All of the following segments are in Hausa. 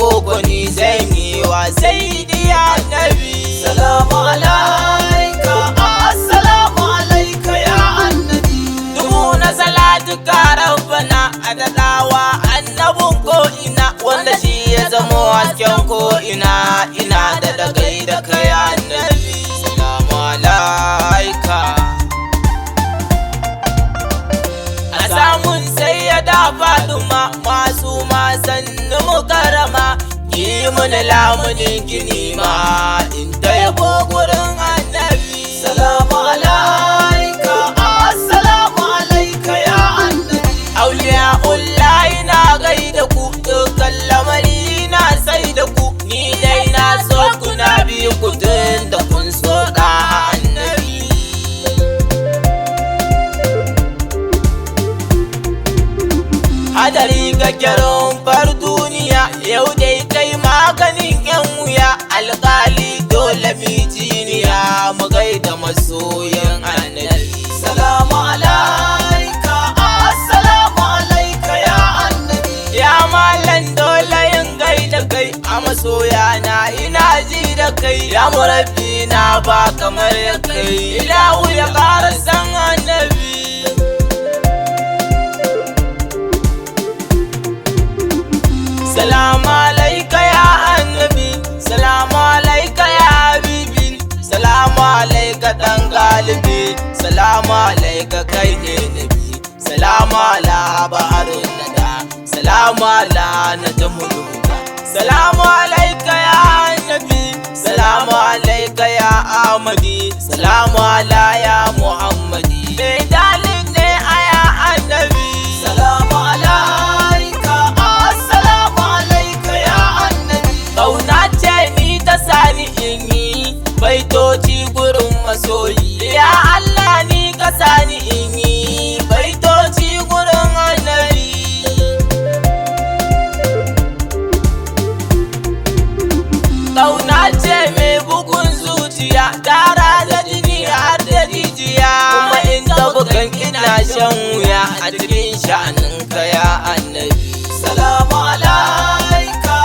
koko ni zan yi wa sayyidi annabi. Salamu alaika, assalamu alaika ya annabi. Dubu na salatu ka rabbana a daɗawa annabin ko ina wanda shi ya zamo hasken ko ina da dagai da kai annabi. Salamu alaika. A samun sai ya da Fatima masu sannu mukarrama yi mini lamunin gini ma in ta yabo gurin annabi. Salamu alaika, assalamu alaika ya annabi. Auliya ullahi na gaida ku dukkan lamari na sai da ku ni dai na so ku na bi ku tun da kun so da annabi. Hadari ga kyaron far duniya yau dai kai maganin yan wuya alƙali dole mijiniya mu gaida masoyan annabi. Salamu alaika, assalamu alaika ya annabi. Ya malan dole yin gaida kai a masoya na ina ji da kai ya murabbi na ba kamar ya kai ilahu ya ƙara san annabi. Salamu alaika ya annabi, salamu alaika ya habibi, salamu alaika dan galibi, salamu alaika kai ne nabi, salamu ala baharun nada, salamu ala najmul huda, salamu alaika ya annabi, salamu alaika ya ahmadi, salamu ala ya muhammadi. Me dalin ne aya annabi. Salamu alaika, assalamu alaika ya annabi. Kauna ce ni ta sani in yi baitoci gurin masoyi. Ya Allah ni ka sani in yi baitoci gurin annabi. Kauna ce mai bugun zuciya tara da jini har da jijiya. Kuma in ta bugan ina shan wuya a cikin sha'aninka ya annabi. Salamu alaika,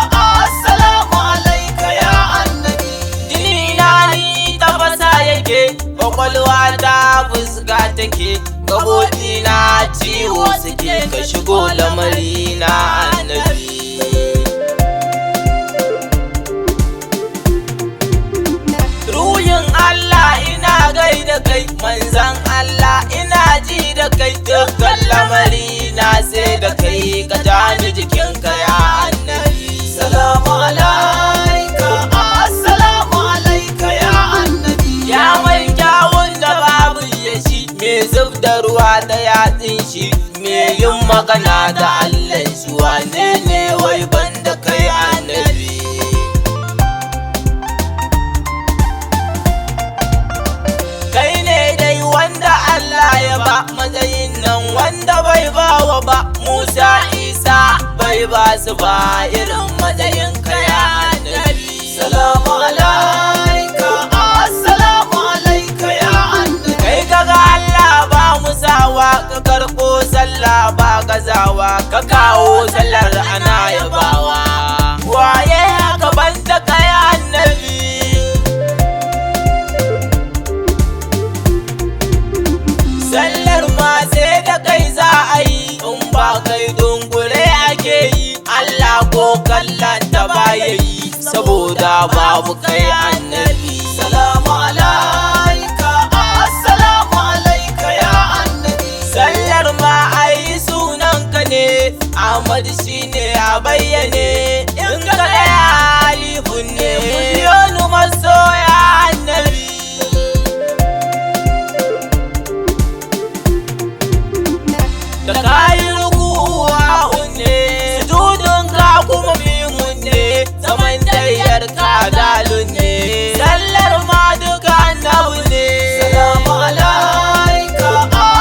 assalamu alaika ya annabi. Jini na ni tafasa yake, kwakwalwa ta fuska take, gaɓoɓi na ciwo suke ka shigo lamari na annabi. Ruhin Allah ina gaida kai, manzan Allah ina ji da kai, dukkan lamari na sai da kai ka jani jikinka ya annabi. Salamu alaika, assalamu alaika ya annabi. Ya mai kyawun da babu ya shi, me zub da ruwa da yatsin shi, me yin magana da Allah shi, wane ne wai banda kai annabi. Kai ne dai wanda Allah ya ba matsayin nan wanda bai bawa ba Musa Isa bai ba su ba irin matsayin ka ya annabi. Salamu alaika, assalamu alaika ya annabi. Kai kaga Allah ba musawa ka karɓo sallah ba gazawa ka kawo sallar ana yabawa. Waye aka banta kai annabi. Sallar ma sai da kai za a yi in ba kai dungure ake yi. Allah ko kallon ta baya yi saboda babu kai annabi. Salamu alaika, assalamu alaika ya annabi. Sallar ma ai sunanka ne Ahmad shine a bayyane in ka ɗaya alifun ne yonu masoya annabi. Da kayi rukuwa unne sujudun ka kuma mimun ne zaman dayyar ka dalun ne sallar ma duka annabi ne. Salamu alaika,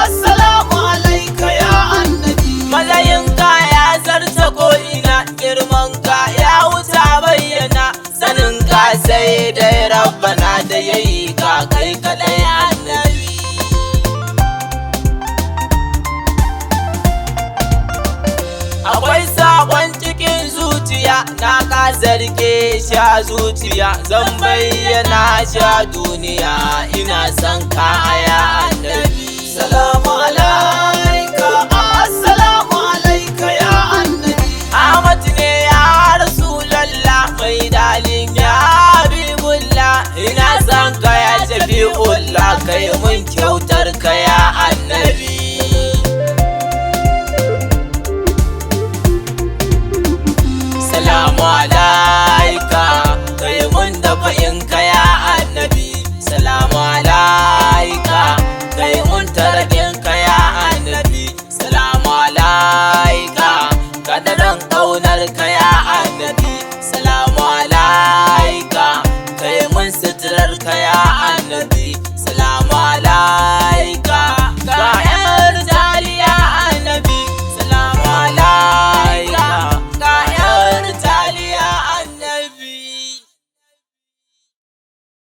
assalamu alaika ya annabi. Matsayin ka ya zarta ko ina girman ka ya wuta bayyana sanin ka sai dai rabbana da yayi ka kai kadai annabi. Akwai sakon cikin zuciya na kasa rike shi a zuciya, zan bayyana shi a duniya, ina son ka ya annabi. Salamu alaika